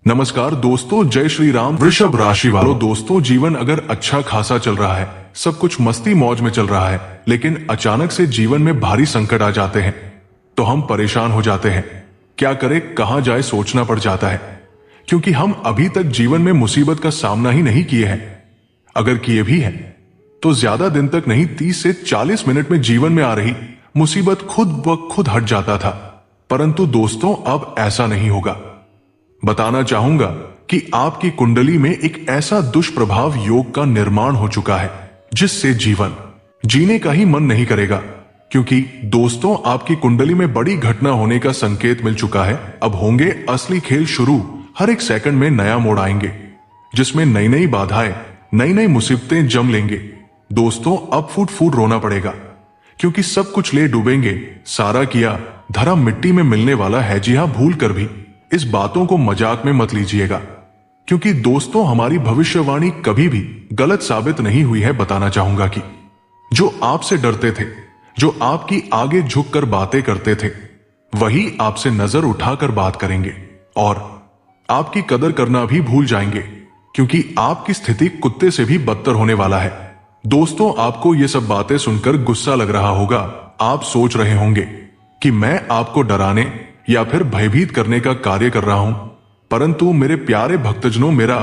नमस्कार दोस्तों, जय श्री राम। वृषभ राशि वालों, दोस्तों जीवन अगर अच्छा खासा चल रहा है, सब कुछ मस्ती मौज में चल रहा है, लेकिन अचानक से जीवन में भारी संकट आ जाते हैं तो हम परेशान हो जाते हैं। क्या करें, कहां जाए सोचना पड़ जाता है, क्योंकि हम अभी तक जीवन में मुसीबत का सामना ही नहीं किए हैं। अगर किए भी हैं तो ज्यादा दिन तक नहीं, 30 से 40 मिनट में जीवन में आ रही मुसीबत खुद ब खुद हट जाता था। परंतु दोस्तों अब ऐसा नहीं होगा। बताना चाहूंगा कि आपकी कुंडली में एक ऐसा दुष्प्रभाव योग का निर्माण हो चुका है जिससे जीवन जीने का ही मन नहीं करेगा। क्योंकि दोस्तों आपकी कुंडली में बड़ी घटना होने का संकेत मिल चुका है। अब होंगे असली खेल शुरू। हर एक सेकंड में नया मोड़ आएंगे जिसमें नई नई बाधाएं, नई नई मुसीबतें जम लेंगे। दोस्तों अब फूट फूट रोना पड़ेगा, क्योंकि सब कुछ ले डूबेंगे। सारा किया धरा मिट्टी में मिलने वाला है। जी हां, भूल कर भी इस बातों को मजाक में मत लीजिएगा, क्योंकि दोस्तों हमारी भविष्यवाणी कभी भी गलत साबित नहीं हुई है। बताना चाहूंगा कि जो आपसे डरते थे, जो आपकी आगे झुककर बातें करते थे, वही आपसे नजर उठाकर बात करेंगे और आपकी कदर करना भी भूल जाएंगे, क्योंकि आपकी स्थिति कुत्ते से भी बदतर होने वाला है। दोस्तों आपको ये सब बातें सुनकर गुस्सा लग रहा होगा। आप सोच रहे होंगे कि मैं आपको डराने या फिर भयभीत करने का कार्य कर रहा हूं, परंतु मेरे प्यारे भक्तजनों, मेरा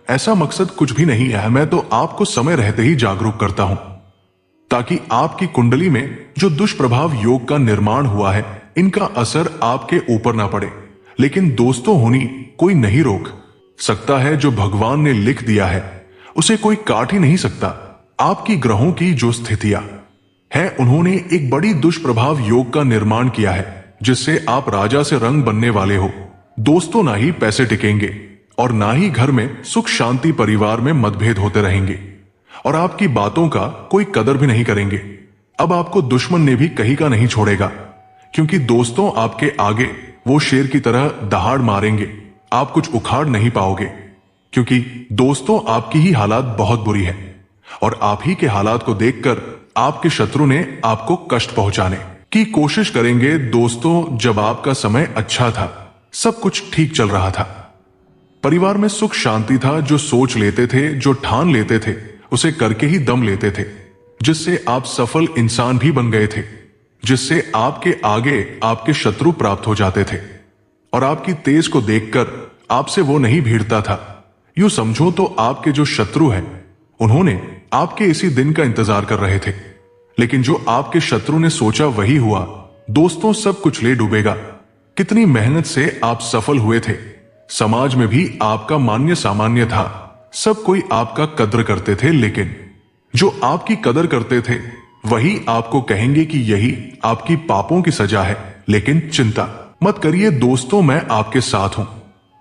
ऐसा मकसद कुछ भी नहीं है। मैं तो आपको समय रहते ही जागरूक करता हूं, ताकि आपकी कुंडली में जो दुष्प्रभाव योग का निर्माण हुआ है, इनका असर आपके ऊपर ना पड़े। लेकिन दोस्तों होनी कोई नहीं रोक सकता है। जो भगवान ने लिख दिया है उसे कोई काट ही नहीं सकता। आपकी ग्रहों की जो स्थितियां हैं, उन्होंने एक बड़ी दुष्प्रभाव योग का निर्माण किया है, जिससे आप राजा से रंग बनने वाले हो। दोस्तों ना ही पैसे टिकेंगे और ना ही घर में सुख शांति, परिवार में मतभेद होते रहेंगे और आपकी बातों का कोई कदर भी नहीं करेंगे। अब आपको दुश्मन ने भी कहीं का नहीं छोड़ेगा, क्योंकि दोस्तों आपके आगे वो शेर की तरह दहाड़ मारेंगे। आप कुछ उखाड़ नहीं पाओगे, क्योंकि दोस्तों आपकी ही हालात बहुत बुरी है और आप ही के हालात को देखकर आपके शत्रु ने आपको कष्ट पहुंचाने की कोशिश करेंगे। दोस्तों जब आपका समय अच्छा था, सब कुछ ठीक चल रहा था, परिवार में सुख शांति था, जो सोच लेते थे, जो ठान लेते थे, उसे करके ही दम लेते थे, जिससे आप सफल इंसान भी बन गए थे, जिससे आपके आगे आपके शत्रु प्राप्त हो जाते थे और आपकी तेज को देखकर आपसे वो नहीं भिड़ता था। यूं समझो तो आपके जो शत्रु हैं, उन्होंने आपके इसी दिन का इंतजार कर रहे थे, लेकिन जो आपके शत्रु ने सोचा वही हुआ। दोस्तों सब कुछ ले डूबेगा। कितनी मेहनत से आप सफल हुए थे, समाज में भी आपका मान्य सामान्य था, सब कोई आपका कद्र करते थे, लेकिन जो आपकी कदर करते थे वही आपको कहेंगे कि यही आपकी पापों की सजा है। लेकिन चिंता मत करिए दोस्तों, मैं आपके साथ हूं,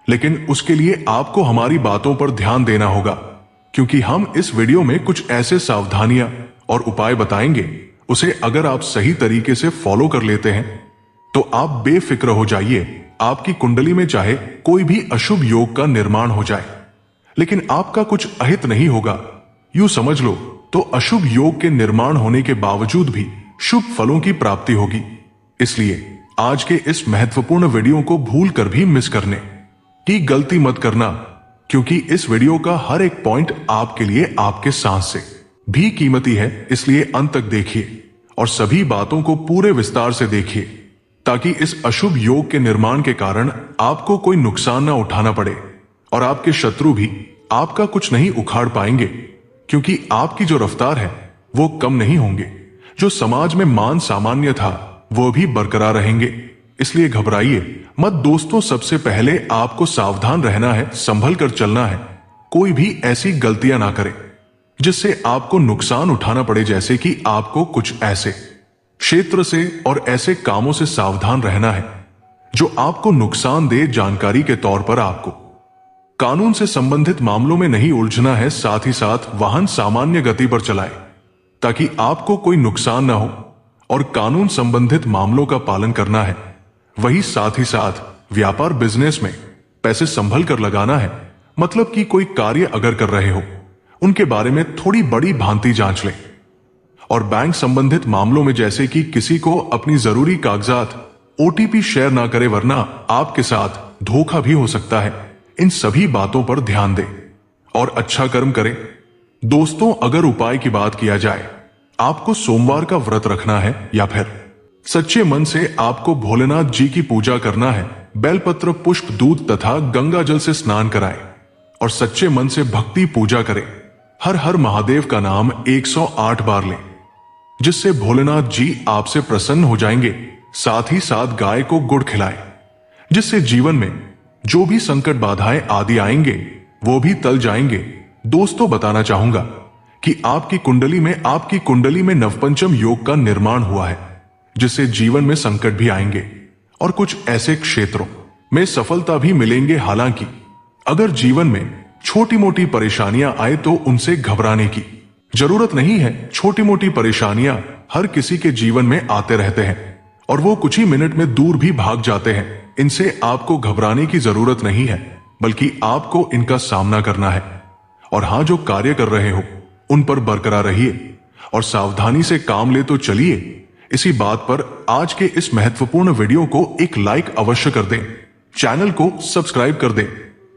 लेकिन उसके लिए आपको हमारी बातों पर ध्यान देना होगा, क्योंकि हम इस वीडियो में कुछ ऐसे सावधानियां और उपाय बताएंगे, उसे अगर आप सही तरीके से फॉलो कर लेते हैं तो आप बेफिक्र हो जाइए। आपकी कुंडली में चाहे कोई भी अशुभ योग का निर्माण हो जाए, लेकिन आपका कुछ अहित नहीं होगा। यूं समझ लो तो अशुभ योग के निर्माण होने के बावजूद भी शुभ फलों की प्राप्ति होगी। इसलिए आज के इस महत्वपूर्ण वीडियो को भूल कर भी मिस करने की गलती मत करना, क्योंकि इस वीडियो का हर एक पॉइंट आपके लिए, आपके सांस से भी कीमती है। इसलिए अंत तक देखिए और सभी बातों को पूरे विस्तार से देखिए, ताकि इस अशुभ योग के निर्माण के कारण आपको कोई नुकसान ना उठाना पड़े और आपके शत्रु भी आपका कुछ नहीं उखाड़ पाएंगे, क्योंकि आपकी जो रफ्तार है वो कम नहीं होंगे। जो समाज में मान सामान्य था वो भी बरकरार रहेंगे। इसलिए घबराइए मत दोस्तों। सबसे पहले आपको सावधान रहना है, संभल कर चलना है, कोई भी ऐसी गलतियां ना करे जिससे आपको नुकसान उठाना पड़े। जैसे कि आपको कुछ ऐसे क्षेत्र से और ऐसे कामों से सावधान रहना है जो आपको नुकसान दे। जानकारी के तौर पर आपको कानून से संबंधित मामलों में नहीं उलझना है। साथ ही साथ वाहन सामान्य गति पर चलाएं, ताकि आपको कोई नुकसान ना हो, और कानून संबंधित मामलों का पालन करना है। वही साथ ही साथ व्यापार बिजनेस में पैसे संभल कर लगाना है। मतलब कि कोई कार्य अगर कर रहे हो, उनके बारे में थोड़ी बड़ी भांति जांच लें। और बैंक संबंधित मामलों में जैसे कि किसी को अपनी जरूरी कागजात OTP शेयर ना करे, वरना आपके साथ धोखा भी हो सकता है। इन सभी बातों पर ध्यान दें और अच्छा कर्म करें। दोस्तों, अगर उपाय की बात किया जाए, आपको सोमवार का व्रत रखना है या फिर सच्चे मन से आपको भोलेनाथ जी की पूजा करना है, बेलपत्र, पुष्प, दूध तथा गंगा जल से स्नान कराएं और सच्चे मन से भक्ति पूजा करें। हर हर महादेव का नाम 108 बार लें, जिससे भोलेनाथ जी आपसे प्रसन्न हो जाएंगे। साथ ही साथ गाय को गुड़ खिलाएं, जिससे जीवन में जो भी संकट बाधाएं आदि आएंगे वो भी टल जाएंगे। दोस्तों, बताना चाहूंगा कि आपकी कुंडली में नवपंचम योग का निर्माण हुआ है, जिससे जीवन में संकट भी आएंगे और कुछ ऐसे क्षेत्रों में सफलता भी मिलेंगे। हालांकि अगर जीवन में छोटी मोटी परेशानियां आए तो उनसे घबराने की जरूरत नहीं है। छोटी मोटी परेशानियां हर किसी के जीवन में आते रहते हैं और वो कुछ ही मिनट में दूर भी भाग जाते हैं। इनसे आपको घबराने की जरूरत नहीं है, बल्कि आपको इनका सामना करना है। और हां, जो कार्य कर रहे हो उन पर बरकरार रहिए और सावधानी से काम ले तो चलिए। इसी बात पर आज के इस महत्वपूर्ण वीडियो को एक लाइक अवश्य कर दें, चैनल को सब्सक्राइब कर दें,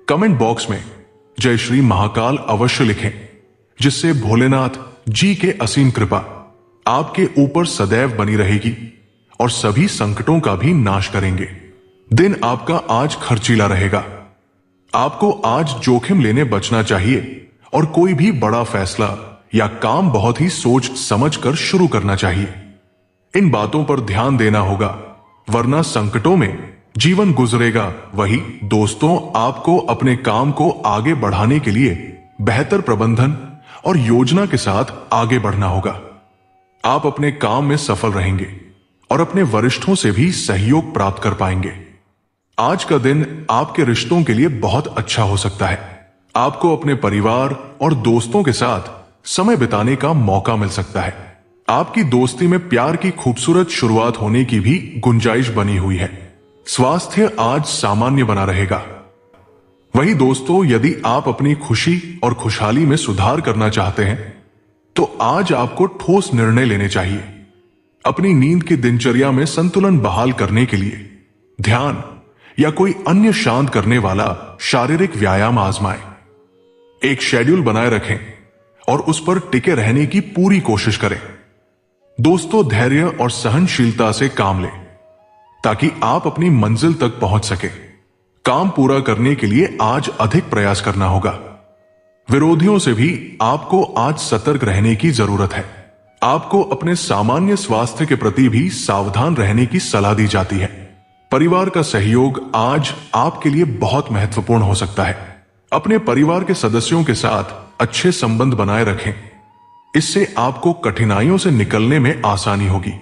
कमेंट बॉक्स में जय श्री महाकाल अवश्य लिखें, जिससे भोलेनाथ जी के असीम कृपा आपके ऊपर सदैव बनी रहेगी और सभी संकटों का भी नाश करेंगे। दिन आपका आज खर्चीला रहेगा। आपको आज जोखिम लेने बचना चाहिए और कोई भी बड़ा फैसला या काम बहुत ही सोच समझकर शुरू करना चाहिए। इन बातों पर ध्यान देना होगा, वरना संकटों में जीवन गुजरेगा। वही दोस्तों, आपको अपने काम को आगे बढ़ाने के लिए बेहतर प्रबंधन और योजना के साथ आगे बढ़ना होगा। आप अपने काम में सफल रहेंगे और अपने वरिष्ठों से भी सहयोग प्राप्त कर पाएंगे। आज का दिन आपके रिश्तों के लिए बहुत अच्छा हो सकता है। आपको अपने परिवार और दोस्तों के साथ समय बिताने का मौका मिल सकता है। आपकी दोस्ती में प्यार की खूबसूरत शुरुआत होने की भी गुंजाइश बनी हुई है। स्वास्थ्य आज सामान्य बना रहेगा। वही दोस्तों, यदि आप अपनी खुशी और खुशहाली में सुधार करना चाहते हैं तो आज आपको ठोस निर्णय लेने चाहिए। अपनी नींद की दिनचर्या में संतुलन बहाल करने के लिए ध्यान या कोई अन्य शांत करने वाला शारीरिक व्यायाम आजमाएं। एक शेड्यूल बनाए रखें और उस पर टिके रहने की पूरी कोशिश करें। दोस्तों, धैर्य और सहनशीलता से काम लें ताकि आप अपनी मंजिल तक पहुंच सके। काम पूरा करने के लिए आज अधिक प्रयास करना होगा। विरोधियों से भी आपको आज सतर्क रहने की जरूरत है। आपको अपने सामान्य स्वास्थ्य के प्रति भी सावधान रहने की सलाह दी जाती है। परिवार का सहयोग आज आपके लिए बहुत महत्वपूर्ण हो सकता है। अपने परिवार के सदस्यों के साथ अच्छे संबंध बनाए रखें। इससे आपको कठिनाइयों से निकलने में आसानी होगी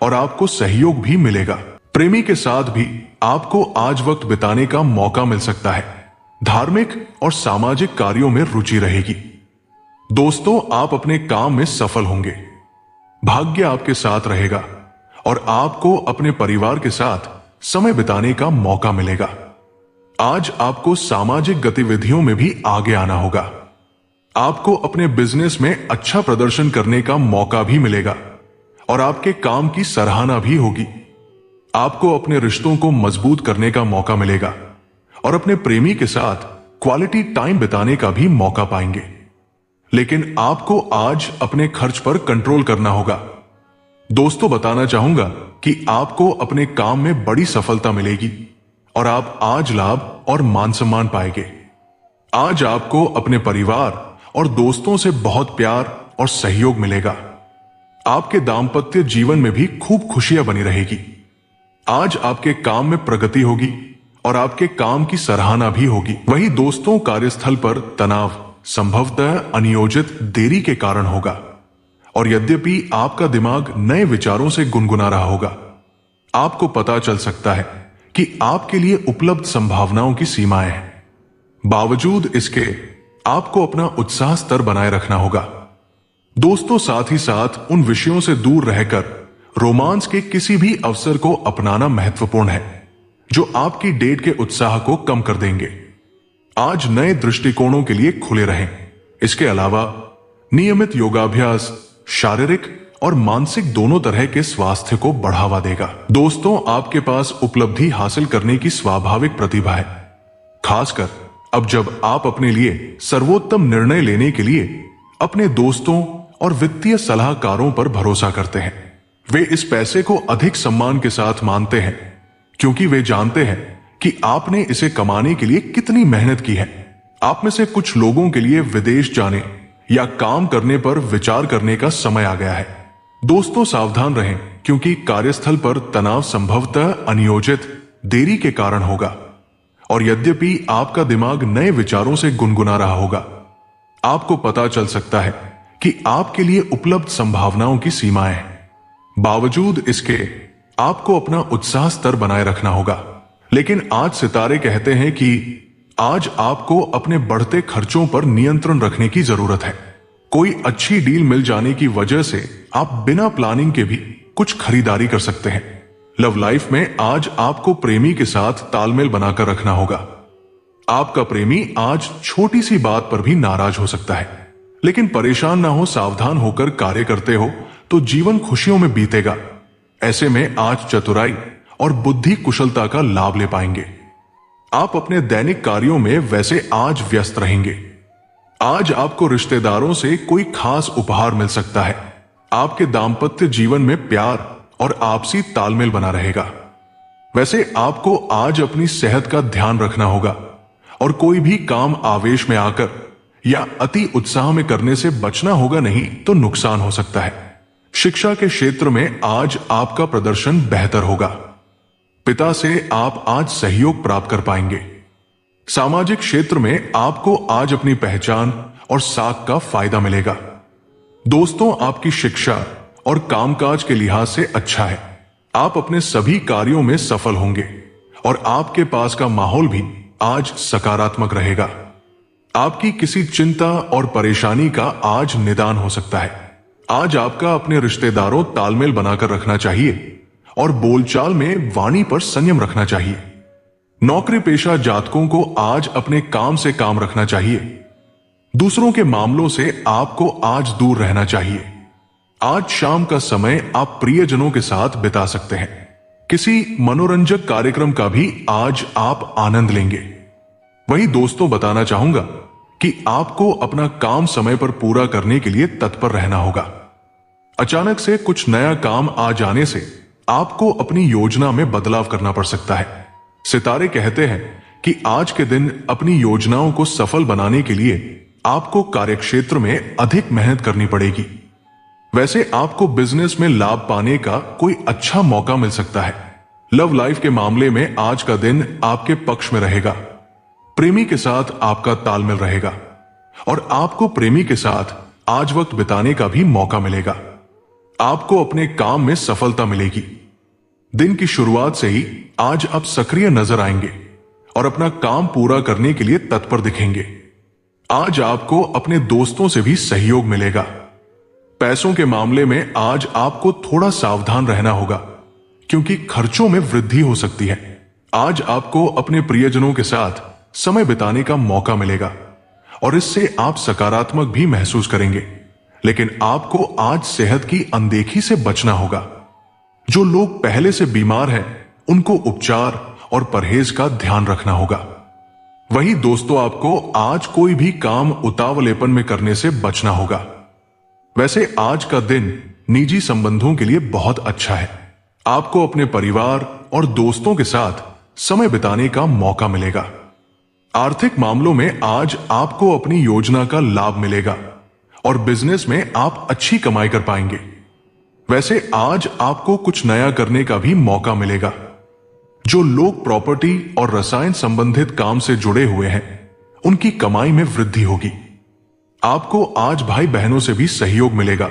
और आपको सहयोग भी मिलेगा। प्रेमी के साथ भी आपको आज वक्त बिताने का मौका मिल सकता है। धार्मिक और सामाजिक कार्यों में रुचि रहेगी। दोस्तों, आप अपने काम में सफल होंगे। भाग्य आपके साथ रहेगा और आपको अपने परिवार के साथ समय बिताने का मौका मिलेगा। आज आपको सामाजिक गतिविधियों में भी आगे आना होगा। आपको अपने बिजनेस में अच्छा प्रदर्शन करने का मौका भी मिलेगा और आपके काम की सराहना भी होगी। आपको अपने रिश्तों को मजबूत करने का मौका मिलेगा और अपने प्रेमी के साथ क्वालिटी टाइम बिताने का भी मौका पाएंगे। लेकिन आपको आज अपने खर्च पर कंट्रोल करना होगा। दोस्तों, बताना चाहूंगा कि आपको अपने काम में बड़ी सफलता मिलेगी और आप आज लाभ और मान सम्मान पाएंगे। आज आपको अपने परिवार और दोस्तों से बहुत प्यार और सहयोग मिलेगा। आपके दांपत्य जीवन में भी खूब खुशियां बनी रहेगी। आज आपके काम में प्रगति होगी और आपके काम की सराहना भी होगी। वही दोस्तों, कार्यस्थल पर तनाव संभवतः अनियोजित देरी के कारण होगा और यद्यपि आपका दिमाग नए विचारों से गुनगुना रहा होगा, आपको पता चल सकता है कि आपके लिए उपलब्ध संभावनाओं की सीमाएं हैं। बावजूद इसके आपको अपना उत्साह स्तर बनाए रखना होगा। दोस्तों, साथ ही साथ उन विषयों से दूर रहकर रोमांस के किसी भी अवसर को अपनाना महत्वपूर्ण है जो आपकी डेट के उत्साह को कम कर देंगे। आज नए दृष्टिकोणों के लिए खुले रहें। इसके अलावा नियमित योगाभ्यास शारीरिक और मानसिक दोनों तरह के स्वास्थ्य को बढ़ावा देगा। दोस्तों, आपके पास उपलब्धि हासिल करने की स्वाभाविक प्रतिभा है। खासकर अब जब आप अपने लिए सर्वोत्तम निर्णय लेने के लिए अपने दोस्तों और वित्तीय सलाहकारों पर भरोसा करते हैं, वे इस पैसे को अधिक सम्मान के साथ मानते हैं, क्योंकि वे जानते हैं कि आपने इसे कमाने के लिए कितनी मेहनत की है। आप में से कुछ लोगों के लिए विदेश जाने या काम करने पर विचार करने का समय आ गया है। दोस्तों, सावधान रहें, क्योंकि कार्यस्थल पर तनाव संभवतः अनियोजित देरी के कारण होगा, और यद्यपि आपका दिमाग नए विचारों से गुनगुना रहा होगा, आपको पता चल सकता है कि आपके लिए उपलब्ध संभावनाओं की सीमाएं हैं। बावजूद इसके आपको अपना उत्साह स्तर बनाए रखना होगा। लेकिन आज सितारे कहते हैं कि आज आपको अपने बढ़ते खर्चों पर नियंत्रण रखने की जरूरत है। कोई अच्छी डील मिल जाने की वजह से आप बिना प्लानिंग के भी कुछ खरीदारी कर सकते हैं। लव लाइफ में आज आपको प्रेमी के साथ तालमेल बनाकर रखना होगा। आपका प्रेमी आज छोटी सी बात पर भी नाराज हो सकता है, लेकिन परेशान ना हो, सावधान होकर कार्य करते हो तो जीवन खुशियों में बीतेगा। ऐसे में आज चतुराई और बुद्धि कुशलता का लाभ ले पाएंगे। आप अपने दैनिक कार्यों में वैसे आज व्यस्त रहेंगे। आज आपको रिश्तेदारों से कोई खास उपहार मिल सकता है। आपके दाम्पत्य जीवन में प्यार और आपसी तालमेल बना रहेगा। वैसे आपको आज अपनी सेहत का ध्यान रखना होगा और कोई भी काम आवेश में आकर या अति उत्साह में करने से बचना होगा, नहीं तो नुकसान हो सकता है। शिक्षा के क्षेत्र में आज आपका प्रदर्शन बेहतर होगा। पिता से आप आज सहयोग प्राप्त कर पाएंगे। सामाजिक क्षेत्र में आपको आज अपनी पहचान और साख का फायदा मिलेगा। दोस्तों, आपकी शिक्षा और कामकाज के लिहाज से अच्छा है। आप अपने सभी कार्यों में सफल होंगे और आपके पास का माहौल भी आज सकारात्मक रहेगा। आपकी किसी चिंता और परेशानी का आज निदान हो सकता है। आज आपका अपने रिश्तेदारों तालमेल बनाकर रखना चाहिए और बोलचाल में वाणी पर संयम रखना चाहिए। नौकरी पेशा जातकों को आज अपने काम से काम रखना चाहिए। दूसरों के मामलों से आपको आज दूर रहना चाहिए। आज शाम का समय आप प्रियजनों के साथ बिता सकते हैं। किसी मनोरंजक कार्यक्रम का भी आज आप आनंद लेंगे। वही दोस्तों, बताना चाहूंगा कि आपको अपना काम समय पर पूरा करने के लिए तत्पर रहना होगा। अचानक से कुछ नया काम आ जाने से आपको अपनी योजना में बदलाव करना पड़ सकता है। सितारे कहते हैं कि आज के दिन अपनी योजनाओं को सफल बनाने के लिए आपको कार्यक्षेत्र में अधिक मेहनत करनी पड़ेगी। वैसे आपको बिजनेस में लाभ पाने का कोई अच्छा मौका मिल सकता है। लव लाइफ के मामले में आज का दिन आपके पक्ष में रहेगा। प्रेमी के साथ आपका तालमेल रहेगा और आपको प्रेमी के साथ आज वक्त बिताने का भी मौका मिलेगा। आपको अपने काम में सफलता मिलेगी। दिन की शुरुआत से ही आज आप सक्रिय नजर आएंगे और अपना काम पूरा करने के लिए तत्पर दिखेंगे। आज आपको अपने दोस्तों से भी सहयोग मिलेगा। पैसों के मामले में आज आपको थोड़ा सावधान रहना होगा, क्योंकि खर्चों में वृद्धि हो सकती है। आज आपको अपने प्रियजनों के साथ समय बिताने का मौका मिलेगा और इससे आप सकारात्मक भी महसूस करेंगे। लेकिन आपको आज सेहत की अनदेखी से बचना होगा। जो लोग पहले से बीमार हैं, उनको उपचार और परहेज का ध्यान रखना होगा। वही दोस्तों, आपको आज कोई भी काम उतावलेपन में करने से बचना होगा। वैसे आज का दिन निजी संबंधों के लिए बहुत अच्छा है। आपको अपने परिवार और दोस्तों के साथ समय बिताने का मौका मिलेगा। आर्थिक मामलों में आज आपको अपनी योजना का लाभ मिलेगा और बिजनेस में आप अच्छी कमाई कर पाएंगे। वैसे आज आपको कुछ नया करने का भी मौका मिलेगा। जो लोग प्रॉपर्टी और रसायन संबंधित काम से जुड़े हुए हैं, उनकी कमाई में वृद्धि होगी। आपको आज भाई बहनों से भी सहयोग मिलेगा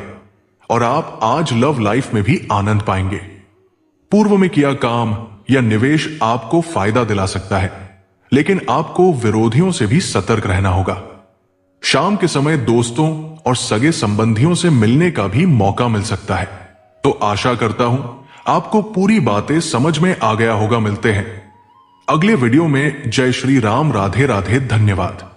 और आप आज लव लाइफ में भी आनंद पाएंगे। पूर्व में किया काम या निवेश आपको फायदा दिला सकता है, लेकिन आपको विरोधियों से भी सतर्क रहना होगा। शाम के समय दोस्तों और सगे संबंधियों से मिलने का भी मौका मिल सकता है। तो आशा करता हूं आपको पूरी बातें समझ में आ गया होगा। मिलते हैं अगले वीडियो में। जय श्री राम। राधे राधे। धन्यवाद।